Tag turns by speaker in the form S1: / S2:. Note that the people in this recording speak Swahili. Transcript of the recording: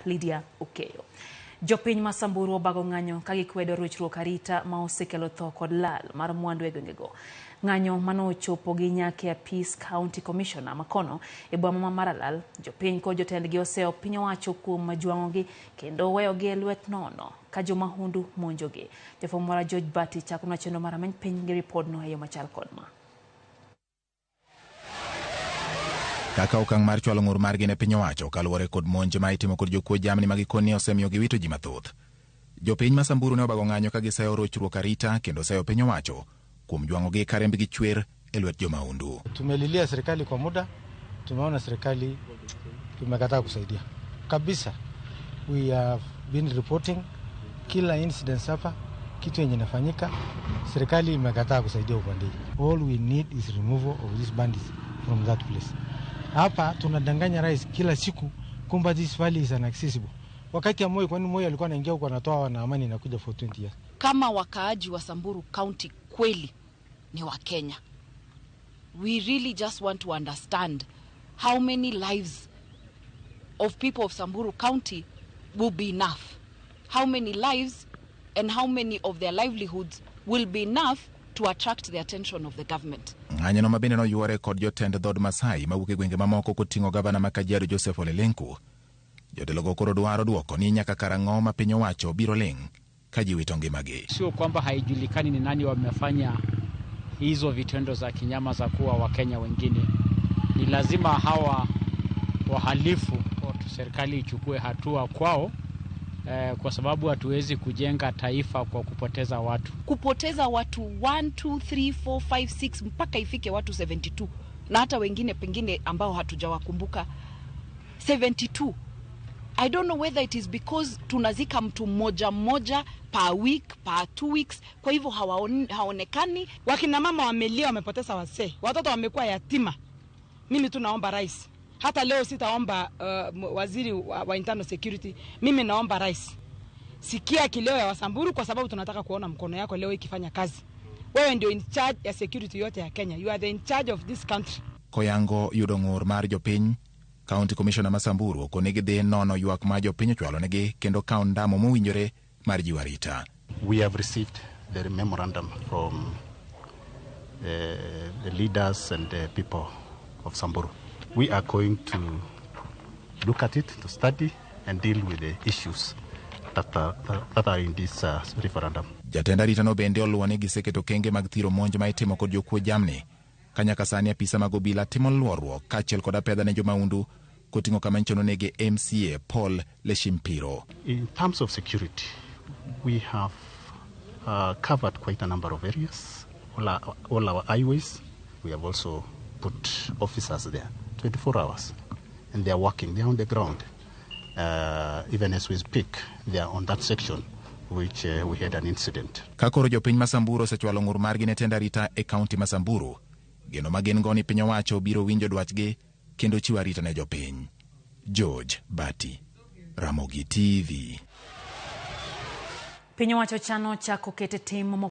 S1: Lydia Okeyo. Jopiny ma Samburu obago ng'anyo ka gikwedo rochruok arita ma osekelo tho kod lal mar mwandu e gwengego. Ng'anyo manochopo gi nyake Peace County Commissioner makono e boma ma Maralal. Jopiny kod jotendgi oseo piny owacho kuom jwang'ogi kendo weyogi e lwet nono ka jomahundu monjogi. Jafwambo Jopiny chako na chenro mar ameny piny gi ripodno e yo machal kod ma.
S2: Kaka okang' mar chwalo ng'ur margi ne piny owacho kaluwore kod monj ma itimo kod jokwe jamni magikoni osemiyo giwito ji mathoth. Jopiny ma Samburu ne obago ng'anyo ka giseyo rochruok arita kendo seyo piny owacho kuom jwang'ogi ka rembgi chwer e lwet jomahundu.
S3: Tumelilia serikali kwa muda, tumeona serikali imekataa kusaidia kabisa. We have been reporting kila incidents hapa, kitu yenye inafanyika, serikali imekataa kusaidia upande. All we need is removal of these bandits from that place. Hapa tunadanganya rais kila siku kumba this valley is inaccessible. Wakati ya Moi, kwani Moi alikuwa anaingia huko anatoa wana amani na kuja for 20 years.
S4: Kama wakaaji wa Samburu County kweli ni wa Kenya, we really just want to understand how many lives of people of Samburu County will be enough. How many lives and how many of their livelihoods will be enough to attract the attention of the government.
S2: Ng'anyo no mabende no yuore kod jotend dhod Masai mawuok e gwenge mamoko koting'o gavana ma Kajiado Joseph Ole Lenku. Jotelogo koro dwaro duoko ni nyaka karang'o ma piny owacho biro ling' ka ji wito ngimagi.
S5: Sio kwamba haijulikani ni nani wamefanya hizo vitendo za kinyama za kuwa Wakenya wengine. Ni lazima hawa wahalifu serikali ichukue hatua kwao, kwa sababu hatuwezi kujenga taifa kwa kupoteza watu.
S4: Kupoteza watu 1, 2, 3, 4, 5, 6 mpaka ifike watu 72 na hata wengine pengine ambao hatujawakumbuka 72. I don't know whether it is because tunazika mtu mmoja per week, per 2 weeks, kwa hivyo haonekani.
S6: Wakina mama wamelia, wamepoteza wazee, watoto wamekuwa yatima. Mimi tunaomba rais. Hata leo sitaomba waziri wa internal security. Mimi naomba rais, sikia kilio ya Wasamburu kwa sababu tunataka kuona mkono yako leo ikifanya kazi. Wewe ndio in charge ya security yote ya Kenya. You are the in charge of this country.
S2: Koyango yudo ng'ur mar jopiny, County Commissioner ma Samburu okonegi dhi nono ywak ma jopiny chwalo negi kendo kawo ndamo mowinjore mar jiwo arita.
S7: We have received the memorandum from the leaders and the people of Samburu. We are going to look at it, to study and deal with the issues that are in this referendum.
S2: Jatend arita no bende oluwo ni giseketo kenge mag thiro monj ma itimo kod jokwe jamni. Kanyaka sani apisa mag obila timo luorruok kaachiel kod apedha ne jomaundu koting'o kama nchono negi MCA Paul Leshimpiro.
S7: In terms of security, we have covered quite a number of areas. All our highways, we have also put officers there 24 hours, and they are working. They are on the ground. Even as we speak, they are on that section which we had an incident.
S2: Kakoro jopiny ma Samburu osechwalo ng'ur margi ne tend arita e kaunti ma Samburu. Geno magen go ni piny owacho biro winjo dwachgi kendo chiwo arita ne jopiny. George Bati, Ramogi TV.
S1: Piny owacho chano chako kete tim